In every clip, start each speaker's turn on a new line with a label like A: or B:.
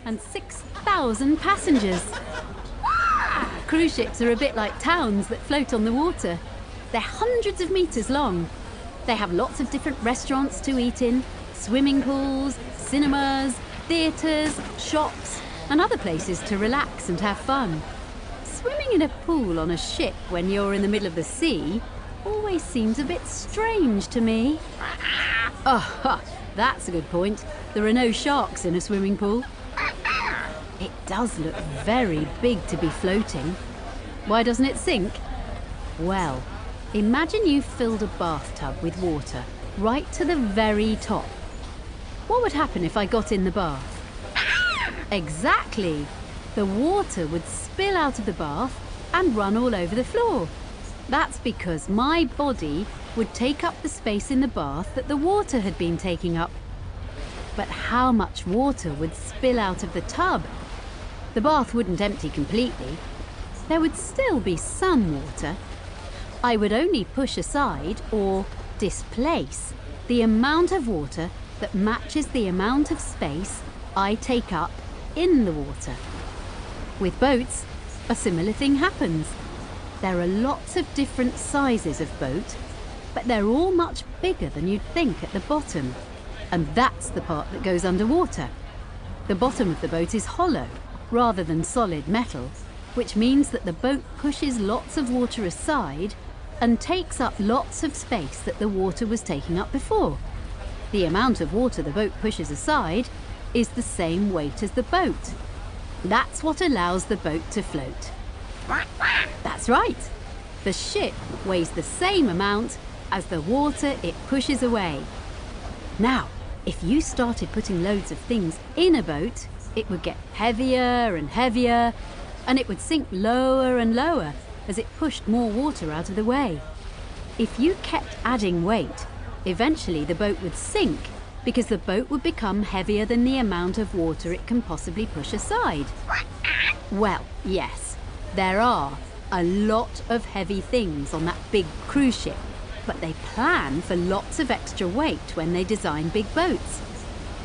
A: and 6,000 passengers. Cruise ships are a bit like towns that float on the water. They're hundreds of meters long. They have lots of different restaurants to eat in, swimming pools, cinemas, theatres, shops, and other places to relax and have fun. Swimming in a pool on a ship when you're in the middle of the sea always seems a bit strange to me. Oh, that's a good point. There are no sharks in a swimming pool. It does look very big to be floating. Why doesn't it sink? Well, imagine you filled a bathtub with water right to the very top. What would happen if I got in the bath? Exactly! The water would spill out of the bath and run all over the floor. That's because my body would take up the space in the bath that the water had been taking up. But how much water would spill out of the tub? The bath wouldn't empty completely. There would still be some water. I would only push aside, or displace, the amount of water that matches the amount of space I take up in the water. With boats, a similar thing happens. There are lots of different sizes of boat, but they're all much bigger than you'd think at the bottom. And that's the part that goes underwater. The bottom of the boat is hollow, rather than solid metal, which means that the boat pushes lots of water aside and takes up lots of space that the water was taking up before. The amount of water the boat pushes aside is the same weight as the boat. That's what allows the boat to float. That's right. The ship weighs the same amount as the water it pushes away. Now, if you started putting loads of things in a boat, it would get heavier and heavier, and it would sink lower and lower as it pushed more water out of the way. If you kept adding weight, eventually the boat would sink because the boat would become heavier than the amount of water it can possibly push aside. Well, yes, there are a lot of heavy things on that big cruise ship, but they plan for lots of extra weight when they design big boats.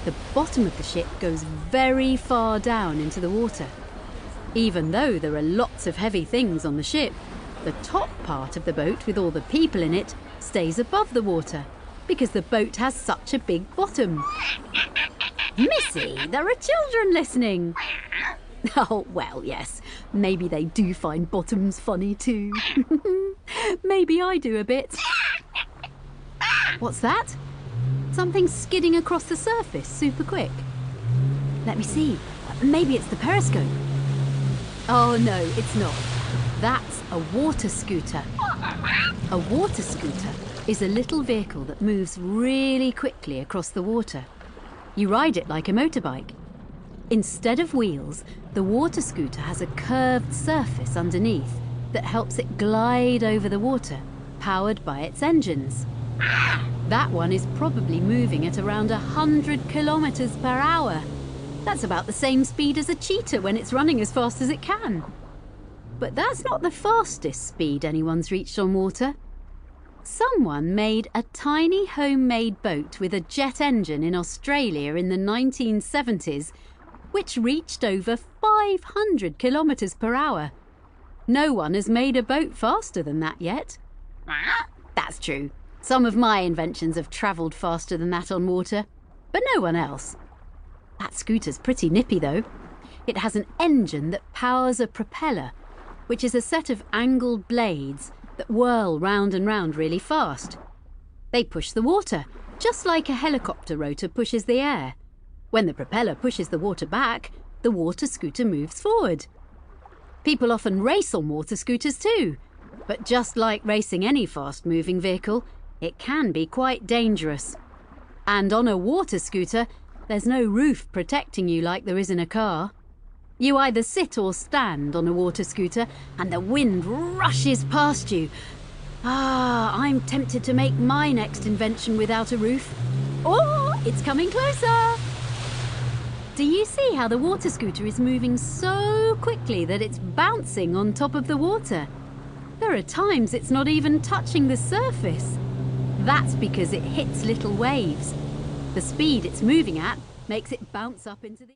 A: The bottom of the ship goes very far down into the water. Even though there are lots of heavy things on the ship, the top part of the boat with all the people in it stays above the water because the boat has such a big bottom. Missy, there are children listening. Oh, well, yes, maybe they do find bottoms funny too. Maybe I do a bit. What's that? Something skidding across the surface super quick. Let me see. Maybe it's the periscope. Oh, no, it's not. That's a water scooter. A water scooter is a little vehicle that moves really quickly across the water. You ride it like a motorbike. Instead of wheels, the water scooter has a curved surface underneath that helps it glide over the water, powered by its engines. That one is probably moving at around 100 kilometers per hour. That's about the same speed as a cheetah when it's running as fast as it can. But that's not the fastest speed anyone's reached on water. Someone made a tiny homemade boat with a jet engine in Australia in the 1970s, which reached over 500 kilometers per hour. No one has made a boat faster than that yet. That's true. Some of my inventions have travelled faster than that on water, but no one else. That scooter's pretty nippy though. It has an engine that powers a propeller, which is a set of angled blades that whirl round and round really fast. They push the water, just like a helicopter rotor pushes the air. When the propeller pushes the water back, the water scooter moves forward. People often race on water scooters too, but just like racing any fast-moving vehicle, it can be quite dangerous. And on a water scooter, there's no roof protecting you like there is in a car. You either sit or stand on a water scooter and the wind rushes past you. I'm tempted to make my next invention without a roof. Oh, it's coming closer! Do you see how the water scooter is moving so quickly that it's bouncing on top of the water? There are times it's not even touching the surface. That's because it hits little waves. The speed it's moving at makes it bounce up into the...